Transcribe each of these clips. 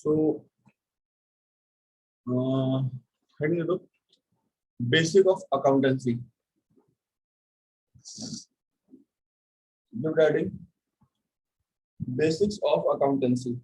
So, heading into basic of accountancy. Dividing basics of accountancy.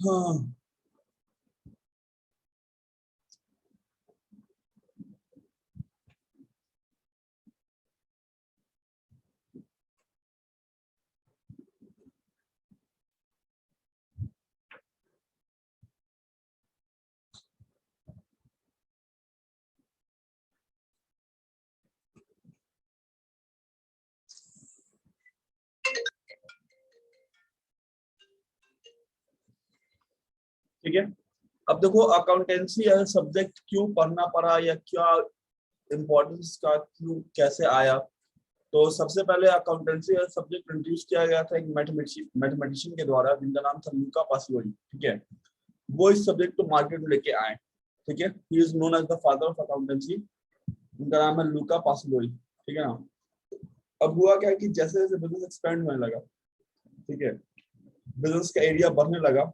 हाँ, ठीक है। अब देखो अकाउंटेंसी एज सब्जेक्ट क्यों पढ़ना पड़ा या क्या इम्पोर्टेंस का क्यों कैसे आया। तो सबसे पहले अकाउंटेंसी एज सब्जेक्ट इंट्रोड्यूस किया गया था एक मैथमेटिशियन के द्वारा जिनका नाम था लूका पासिओली। ठीक है, वो इस सब्जेक्ट को मार्केट में लेके आए। ठीक है, he is known as the father of accountancy. उनका नाम है लूका पासिओली। ठीक है ना। अब हुआ क्या कि जैसे जैसे बिजनेस एक्सपेंड होने लगा, ठीक है, बिजनेस का एरिया बढ़ने लगा,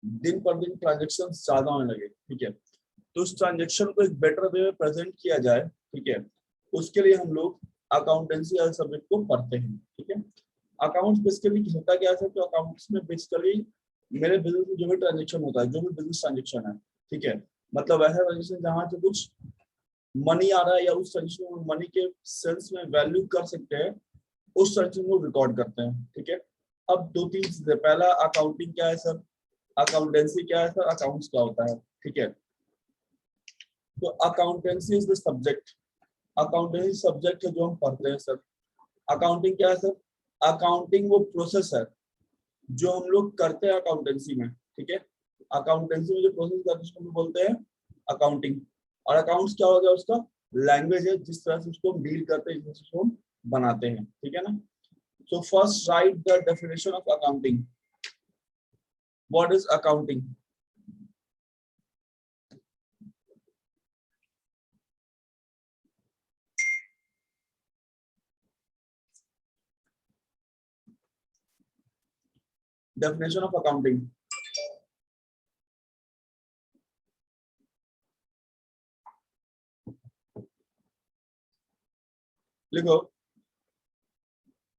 दिन पर दिन ट्रांजेक्शन ज्यादा होने लगे। ठीक है, तो उस ट्रांजेक्शन को एक बेटर वे में प्रेजेंट किया जाए, ठीक है, उसके लिए हम लोग अकाउंटेंसी एज सब्जेक्ट को पढ़ते हैं। ठीक है, अकाउंट्स बेसिकली होता क्या है, तो अकाउंट्स में बेसिकली मेरे बिजनेस में जो भी ट्रांजेक्शन होता है, जो भी बिजनेस ट्रांजेक्शन है, ठीक है, मतलब ऐसा ट्रांजेक्शन जहाँ से कुछ मनी आ रहा है या उस ट्रांजेक्शन में मनी के सेंस में वैल्यू कर सकते हैं, उस ट्रांजेक्शन को रिकॉर्ड करते हैं। ठीक है, अब दो तीन चीजें, पहला अकाउंटिंग क्या है सर, अकाउंटेंसी क्या है सर, अकाउंट्स क्या होता है। ठीक है, तो accountancy is the subject, accountancy subject है जो हम पढ़ते हैं सर। अकाउंटिंग क्या है सर, अकाउंटिंग वो प्रोसेस है जो हम लोग करते हैं अकाउंटेंसी में। ठीक है, अकाउंटेंसी में जो प्रोसेस करते हैं उसको हम बोलते हैं अकाउंटिंग। और अकाउंट्स क्या हो गया, उसका लैंग्वेज है जिस तरह से उसको हम डील करते हैं, जिस तरह से उसको हम बनाते हैं। ठीक है ना। So first right the definition of accounting. What is accounting? Definition of accounting. Ligo.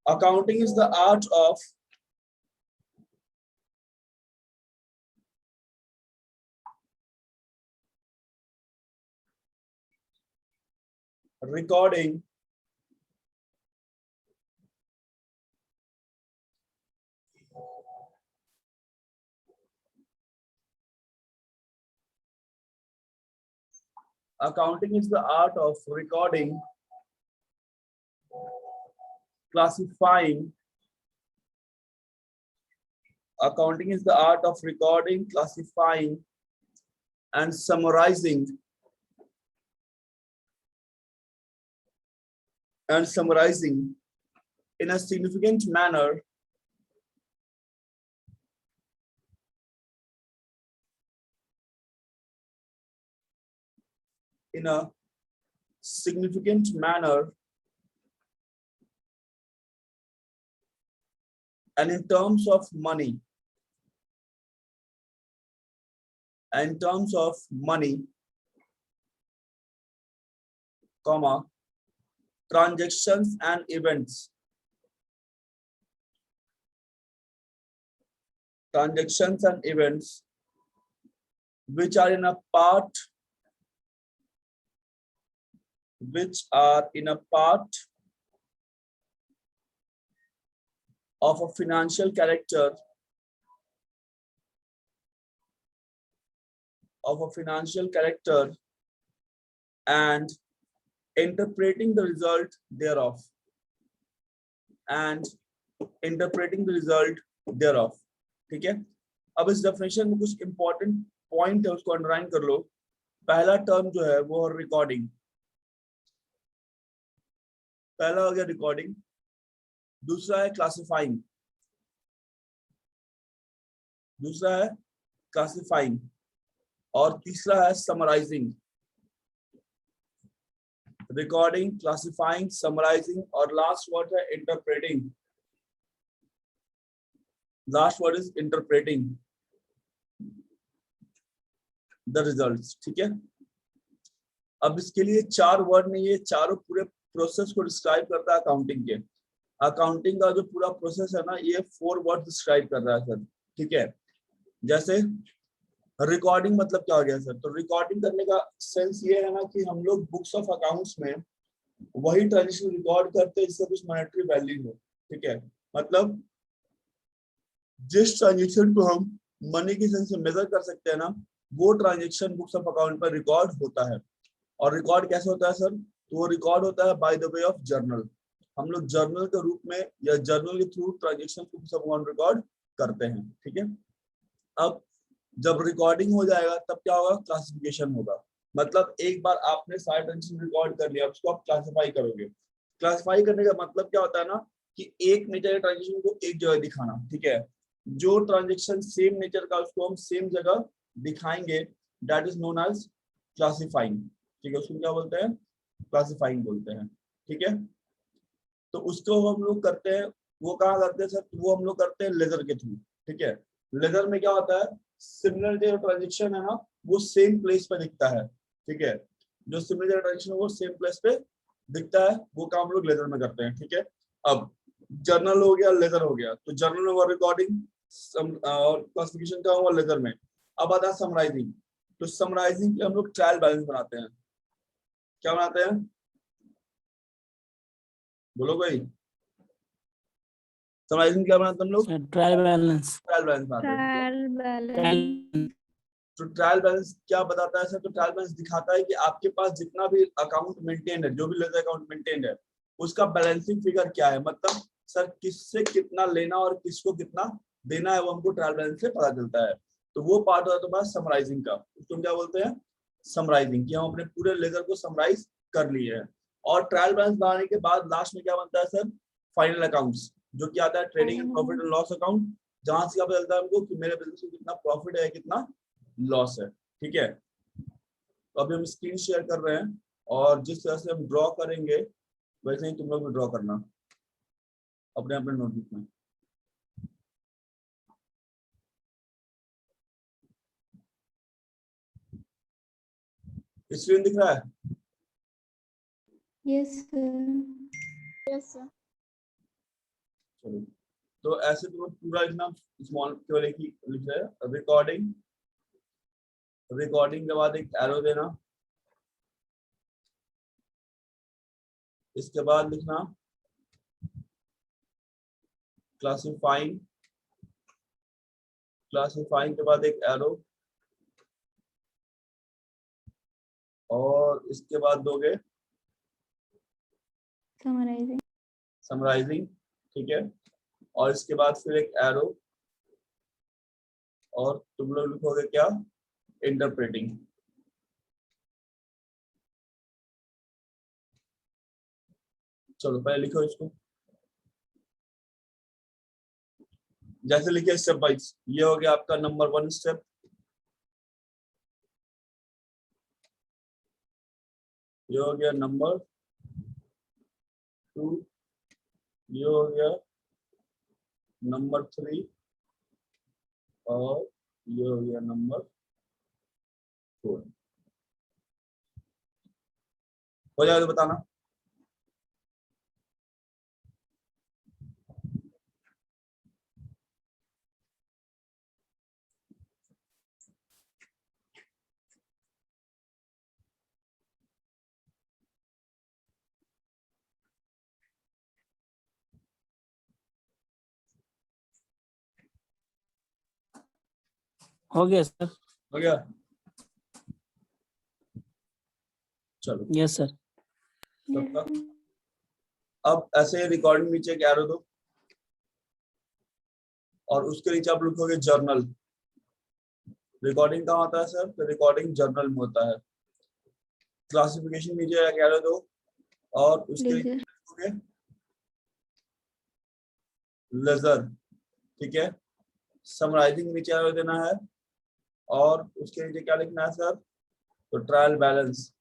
Accounting is the art of recording accounting is the art of recording, classifying. Accounting is the art of recording, classifying, and summarizing in a significant manner and in terms of money, comma, transactions and events, which are in a part of a financial character, and interpreting the result thereof, thereof. ठीक है, अब इस definition में कुछ important point है, उसको underline कर लो। पहला टर्म जो है वो रिकॉर्डिंग, पहला हो गया रिकॉर्डिंग, दूसरा है क्लासिफाइंग, दूसरा है क्लासिफाइंग, और तीसरा है समराइजिंग। रिकॉर्डिंग, क्लासिफाइंग, समराइजिंग, और लास्ट वर्ड है interpreting. Last word is interpreting the results. ठीक है, अब इसके लिए 4 वर्ड में ये चारों पूरे प्रोसेस को डिस्क्राइब करता है अकाउंटिंग के। अकाउंटिंग का जो पूरा प्रोसेस है ना, ये 4 वर्ड डिस्क्राइब कर रहा है सर। ठीक है, जैसे रिकॉर्डिंग मतलब क्या हो गया सर? तो रिकॉर्डिंग करने का सेंस ये है ना कि हम लोग बुक्स ऑफ अकाउंट्स में वही ट्रांजेक्शन रिकॉर्ड करते हैं जिसका कुछ मॉनेटरी वैल्यू हो। ठीक है, मतलब जिस ट्रांजेक्शन को हम मनी के सेंस में मेजर कर सकते हैं ना, वो ट्रांजेक्शन बुक्स ऑफ अकाउंट पर रिकॉर्ड होता है। और रिकॉर्ड कैसे होता है सर? तो वो रिकॉर्ड होता है by the way of journal. हम लोग जर्नल के रूप में या जर्नल के थ्रू ट्रांजेक्शन को बुक्स ऑफ अकाउंट रिकॉर्ड करते हैं। ठीक है, अब जब रिकॉर्डिंग हो जाएगा तब क्या होगा? क्लासिफिकेशन होगा। मतलब एक बार आपने सारे ट्रांजेक्शन रिकॉर्ड कर लिया, उसको आप क्लासिफाई करोगे। क्लासिफाई करने का मतलब क्या होता है ना कि एक नेचर के ट्रांजेक्शन को एक जगह दिखाना। ठीक है, जो ट्रांजेक्शन सेम नेचर का उसको हम सेम जगह दिखाएंगे, that is known as classifying. ठीक है, उसको क्या बोलते हैं? क्लासिफाइंग बोलते हैं। ठीक है, तो उसको हम लोग करते हैं, वो कहाँ करते हैं सर? वो हम लोग करते हैं लेजर के थ्रू। ठीक है, लेजर में क्या होता है? सिमिलर जो ट्रांजेक्शन है ना, वो सेम प्लेस पे दिखता है। ठीक है, जो सिमिलर ट्रांजेक्शन है वो सेम प्लेस पे दिखता है, वो काम लोग लेजर में करते हैं। ठीक है, अब जर्नल हो गया, लेजर हो गया, तो जर्नल में हुआ रिकॉर्डिंग और क्लासिफिकेशन का हुआ लेजर में। अब आता है समराइजिंग। तो समराइजिंग के हम लोग ट्रायल बैलेंस बनाते हैं। क्या बनाते हैं? बोलो भाई, समराइजिंग क्या बनाते हैं हम लोग? Trial balance. ट्रायल बैलेंस बनाते हैं। Trial balance. तो ट्रायल बैलेंस क्या बताता है सर? तो ट्रायल बैलेंस दिखाता है कि आपके पास जितना भी अकाउंट मेंटेन है, जो भी लेजर अकाउंट मेंटेन है, उसका बैलेंसिंग फिगर क्या है। मतलब सर किससे कितना लेना और किसको कितना देना है, वो हमको ट्रायल बैलेंस से पता चलता है। तो वो पार्ट होता है तुम्हारा समराइजिंग का, उसको क्या बोलते हैं? समराइजिंग, कि हम अपने पूरे लेजर को समराइज कर लिए हैं। और ट्रायल बैलेंस बनाने के बाद लास्ट में क्या बनता है सर? फाइनल अकाउंट्स, जो कि आता है trading and profit and loss account, जहां से क्या पता चलता है हमको कि मेरे बिजनेस में कितना प्रॉफिट है, कितना लॉस है। ठीक है, तो अभी हम स्क्रीन शेयर कर रहे हैं, और जिस तरह से हम ड्रॉ करेंगे वैसे ही तुम लोग भी ड्रॉ करना अपने अपने नोटबुक में। स्क्रीन दिख रहा है? Yes sir. Yes sir. चलो, तो ऐसे तुम लोग पूरा इतना स्मॉल केवल एक ही लिख रहे हैं, रिकॉर्डिंग। रिकॉर्डिंग के बाद एक एरो देना, इसके बाद लिखना क्लासिफाइंग। क्लासिफाइंग के बाद एक एरो, और इसके बाद दोगे समराइजिंग। समराइजिंग। ठीक है, और इसके बाद फिर एक एरो, और तुम लोग लिखोगे क्या? इंटरप्रेटिंग। चलो पहले लिखो इसको, जैसे लिखे स्टेप वाइज। ये हो गया आपका नंबर 1 स्टेप। ये हो गया नंबर 2, ये हो गया नंबर 3, और ये हो गया नंबर 4। हो जाएगा तो बताना। हो गया सर। हो गया? चलो, यस सर। सबका। अब ऐसे रिकॉर्डिंग नीचे एक एरो दो, और उसके नीचे आप लिखोगे जर्नल। रिकॉर्डिंग कहाँ होता है सर? तो रिकॉर्डिंग जर्नल में होता है। क्लासिफिकेशन नीचे कह रहे दो और उसके नीचे लेजर लिखोगे लेजर, ठीक है। समराइजिंग नीचे आगे देना है और उसके नीचे क्या लिखना है सर? तो ट्रायल बैलेंस।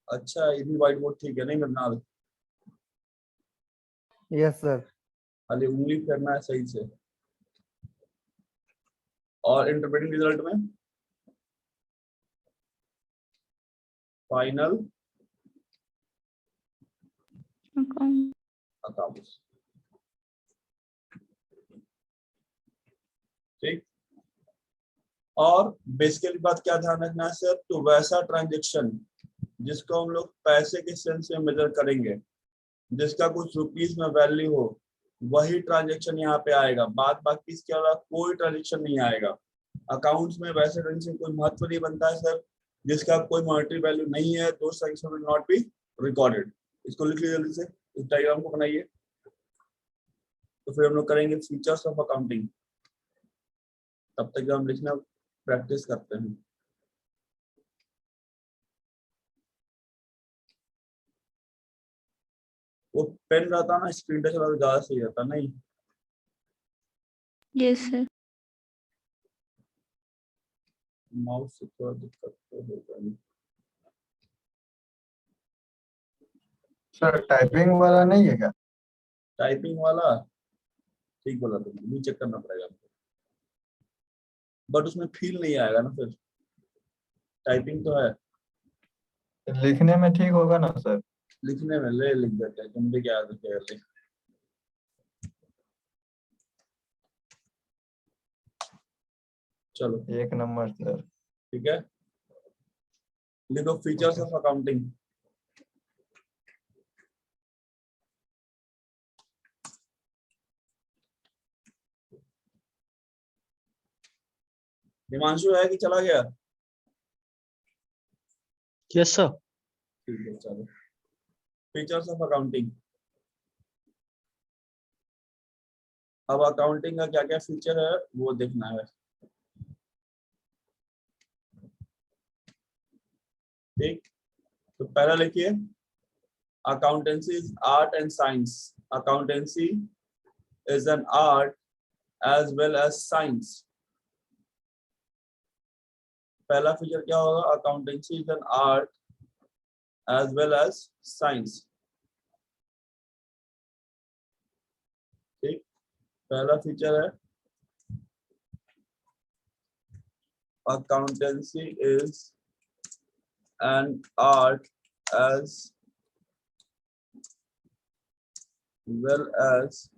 अच्छा, ये भी व्हाइट बोर्ड ठीक है नहीं मृणाल? Yes sir. खाली उंगली फेरना है सही से। और इंटरप्रेटिंग रिजल्ट में फाइनल अकाउंट अकाउंट्स, ठीक। और बेसिकली बात क्या ध्यान रखना है सर? तो वैसा ट्रांजेक्शन जिसको हम लोग पैसे के सेंस में मेजर करेंगे, जिसका कुछ रुपीस में वैल्यू हो, वही ट्रांजेक्शन यहाँ पे आएगा। बाद बाकी इसके अलावा कोई ट्रांजेक्शन नहीं आएगा। अकाउंट्स में वैसे ट्रांजेक्शन कोई महत्व नहीं बनता है सर जिसका कोई मॉनेटरी वैल्यू नहीं है, तो transaction will not be recorded. इसको लिख लीजिए जल्दी से, इस डायग्राम को बनाइए। तो फिर हम लोग करेंगे फीचर्स ऑफ अकाउंटिंग। तब तक हम लिखना प्रैक्टिस करते हैं। वो पेन रहता ना, स्क्रीन टच वाला ज्यादा सही रहता नहीं? यस सर माउस से थोड़ा दिक्कत तो होगा नहीं। सर टाइपिंग वाला नहीं है क्या? टाइपिंग वाला ठीक बोला तुमने, भी चेक करना पड़ेगा, बट उसमें फील नहीं आएगा ना फिर। टाइपिंग तो है, लिखने में ठीक होगा ना सर? लिखने में ले लिख देते हैं, तुम भी क्या आदत है लिख। चलो एक नंबर सर। ठीक है, लिखो फीचर्स ऑफ अकाउंटिंग। हिमांशु है कि चला गया? Yes sir. ठीक है चलो, फीचर्स ऑफ अकाउंटिंग। अब अकाउंटिंग का क्या क्या फीचर है वो देखना है, ठीक। तो पहला लिखिए, accountancy is art and science. Accountancy is an art as well as science. पहला फीचर क्या होगा? Accountancy is an art as well as science, ठीक। पहला फीचर है accountancy is an art as well as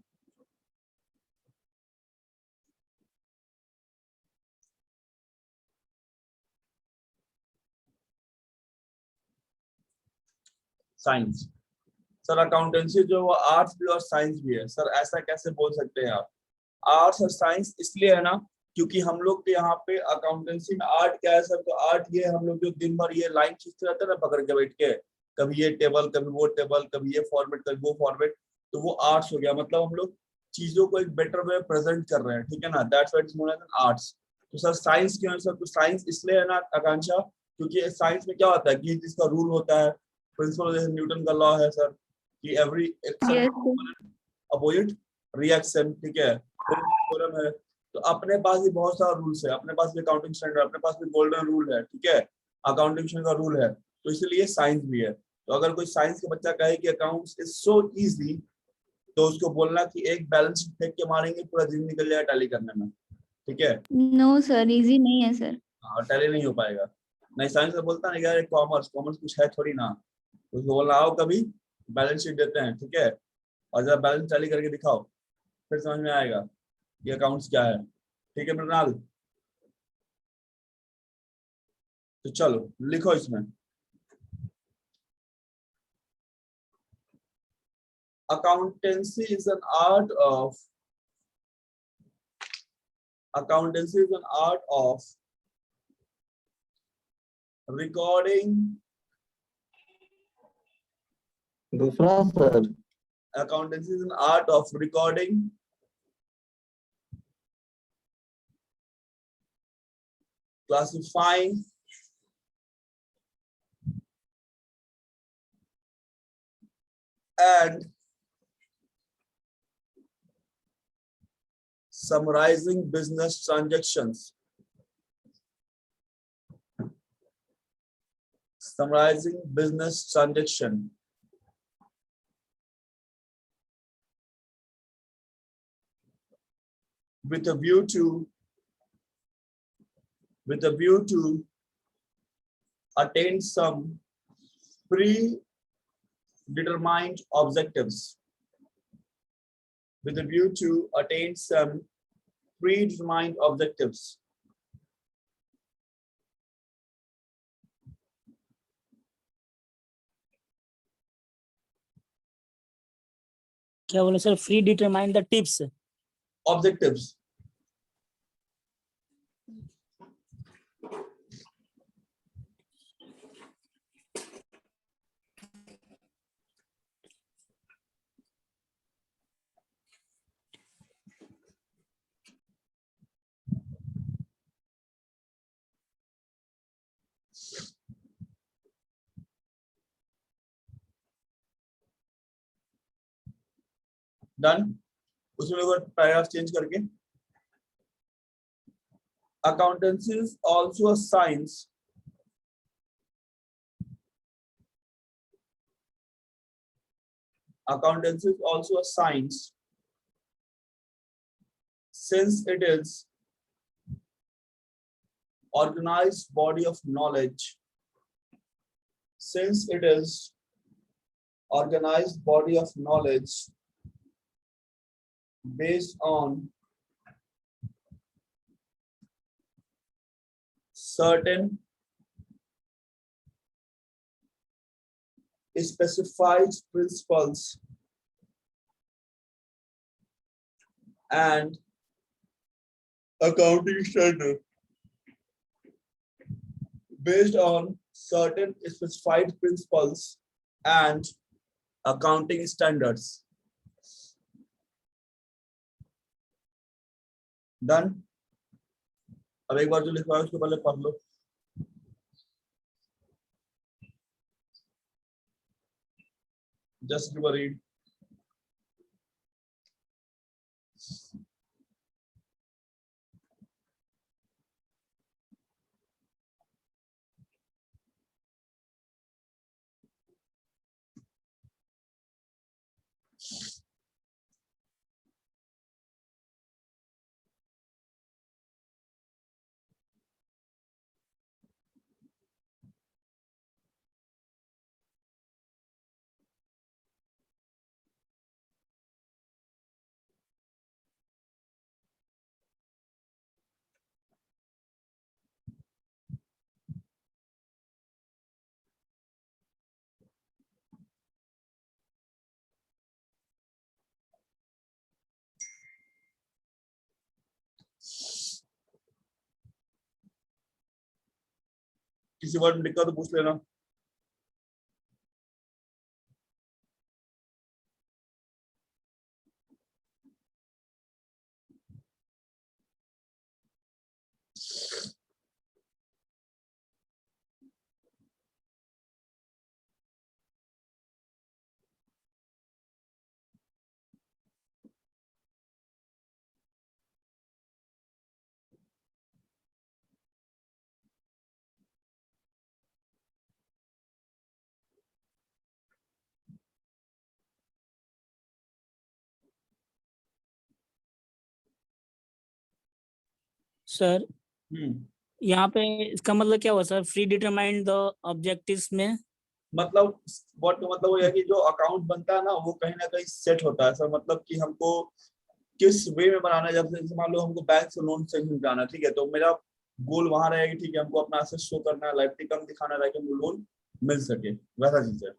science. Sir accountancy जो वो arts भी और साइंस भी है सर, ऐसा कैसे बोल सकते हैं आप? आर्ट्स और साइंस इसलिए है ना क्योंकि हम लोग के यहाँ पे अकाउंटेंसी में आर्ट क्या है सर? तो आर्ट ये हम लोग जो दिन भर ये लाइन खींचते रहते हैं ना पकड़ के बैठ के, कभी ये टेबल कभी वो टेबल, कभी ये फॉर्मेट कभी वो फॉर्मेट, तो वो आर्ट्स हो गया। मतलब हम लोग चीजों को एक बेटर वे प्रेजेंट कर रहे हैं, ठीक है ना? That's why it's known as arts. तो सर साइंस क्यों है सर? तो साइंस इसलिए है ना आकांक्षा क्योंकि साइंस में क्या होता है कि जिसका रूल होता है, प्रिंसिपल जैसे न्यूटन का लॉ है सर कि every action yes opposite reaction, ठीक है, थ्योरम है। तो अपने पास भी बहुत सारा रूल्स है, अपने पास भी अकाउंटिंग स्टैंडर्ड, अपने पास भी गोल्डन रूल है, ठीक है, अकाउंटिंग का रूल है, तो इसलिए साइंस भी है। तो अगर कोई साइंस का बच्चा कहे कि अकाउंट्स इज सो इजी, तो उसको बोलना कि एक बैलेंस शीट फेंक के मारेंगे पूरा दिन निकल जाएगा टैली करने में, ठीक है। नो सर इजी नहीं है सर हाँ टैली नहीं हो पाएगा। नहीं साइंस में बोलता ना यार कॉमर्स कॉमर्स कुछ है थोड़ी ना, उसको बोलना आओ कभी बैलेंस शीट देते हैं, ठीक है, और जब बैलेंस टैली करके दिखाओ फिर समझ में आएगा ये अकाउंट्स क्या है, ठीक है मृणाल। तो चलो लिखो इसमें, accountancy is an art of accountancy is an art of recording दूसरा sir Accountancy is an art of recording, classifying, and summarizing business transactions. Summarizing business transaction. With a view to attain some predetermined objectives. With a view to attain some predetermined objectives. क्या बोले sir? Free determine the tips. Objectives. Done. उसमें अगर paragraph change करके accountancy is also a science since it is organized body of knowledge based on certain specified principles and accounting standard. Based on certain specified principles and accounting standards. Done. अब एक बार जो लिखा है उसको पहले पढ़ लो. Just give a read. किसी word में दिक्कत तो पूछ लेना. सर यहाँ पे इसका मतलब क्या हुआ sir? Free determine the objectives में मतलब व्हाट मतलब वो है कि जो अकाउंट बनता है ना वो कहीं ना कहीं सेट होता है सर. मतलब कि हमको किस वे में बनाना है. जब से मान लो हमको बैंक से लोन सेंक्शन कराना है, ठीक है, तो मेरा गोल वहां रहेगा, ठीक है, हमको अपना एसेट शो करना है, लाइबिलिटी कम दिखाना है कि हमको लोन मिल सके, वैसा चीज है.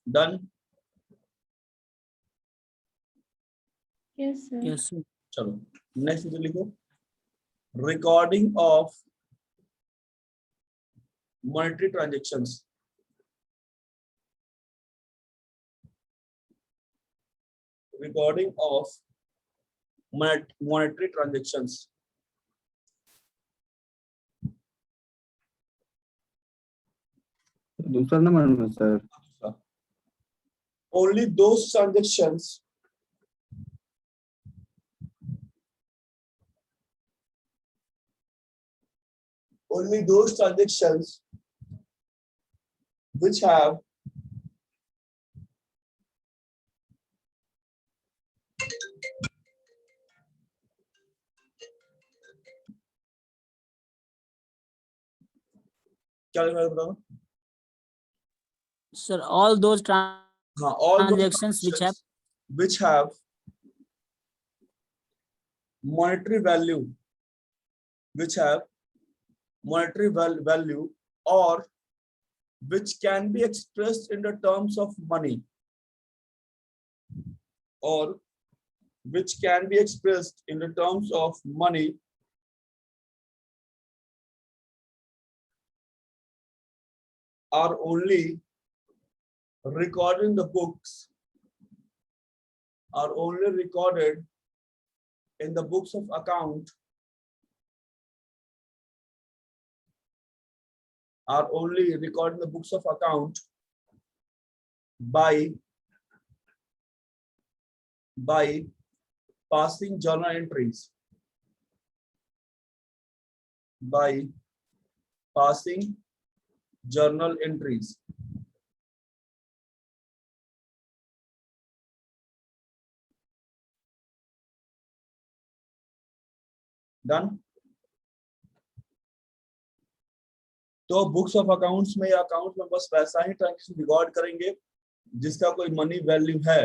Done? Yes, sir. Yes, sir. चलो नेक्स्ट लिखो, recording of monetary transactions. Recording of monetary transactions. दूसरा नंबर में sir Only those transactions which have क्या लिखा है बताओ? Sir, all those हाँ, all those transactions which have monetary value, or which can be expressed in the terms of money, or which can be expressed in the terms of money are only recorded in the books, are only recorded in the books of account, are only recorded in the books of account by passing journal entries, by passing journal entries. Done? तो books of accounts में या account में बस वैसा ही transaction record करेंगे जिसका कोई money value है,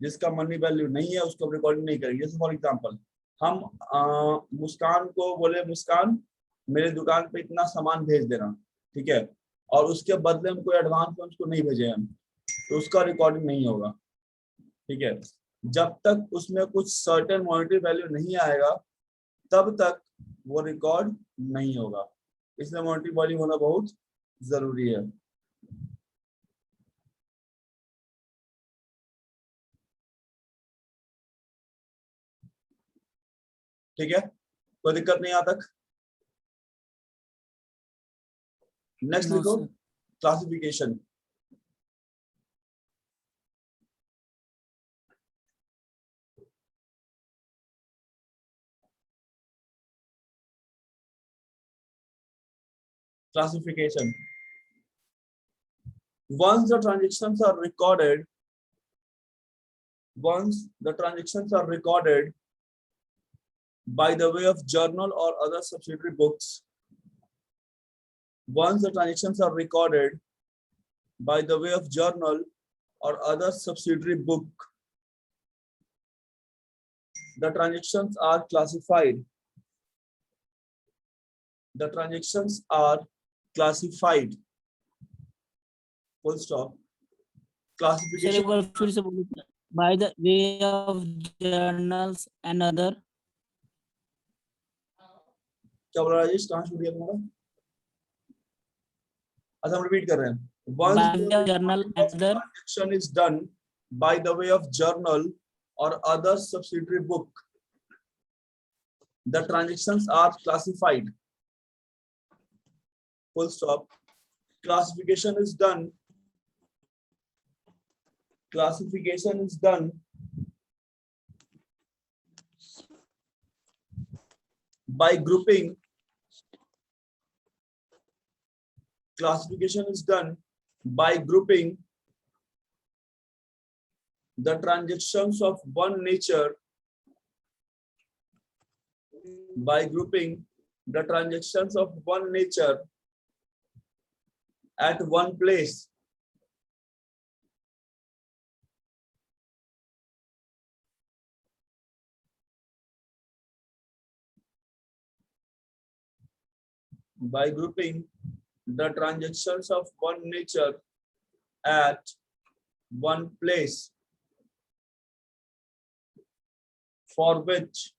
जिसका मनी वैल्यू नहीं है उसको रिकॉर्डिंग नहीं करेंगे। जैसे फॉर एग्जांपल हम मुस्कान को बोले, मुस्कान मेरे दुकान पे इतना सामान भेज देना, ठीक है, और उसके बदले हम कोई एडवांस में उसको नहीं भेजे हम, तो उसका रिकॉर्डिंग नहीं होगा, ठीक है। जब तक उसमें कुछ सर्टेन मॉनेटरी वैल्यू नहीं आएगा तब तक वो रिकॉर्ड नहीं होगा, इसलिए मॉनेटरी वैल्यू होना बहुत जरूरी है। ठीक है, कोई दिक्कत नहीं यहाँ तक? नेक्स्ट No, लिखो, sir. Classification. Classification. Once the transactions are recorded by the way of journal or other subsidiary books, once the transactions are recorded by the way of journal or other subsidiary book, the transactions are classified. The transactions are classified. Full stop. Sir, Classification. एक बार फिर से बोलिए, by the way of journals and other. क्या बोला राजेश, कहाँ छूट गया तुम्हारा? अच्छा, हम रिपीट कर रहे हैं। By Once the the journal and other. transaction is done by the way of journal or other subsidiary book, the transactions are classified. Full stop. Classification is done. Classification is done by grouping. Classification is done by grouping the transactions of one nature, by grouping the transactions of one nature at one place, by grouping the transactions of one nature at one place for which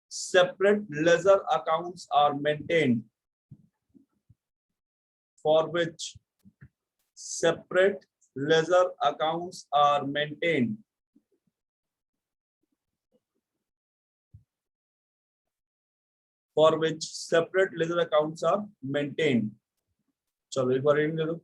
separate ledger accounts are maintained. For which separate ledger accounts are maintained. For which separate ledger accounts are maintained. चलो एक बार reading दे दो.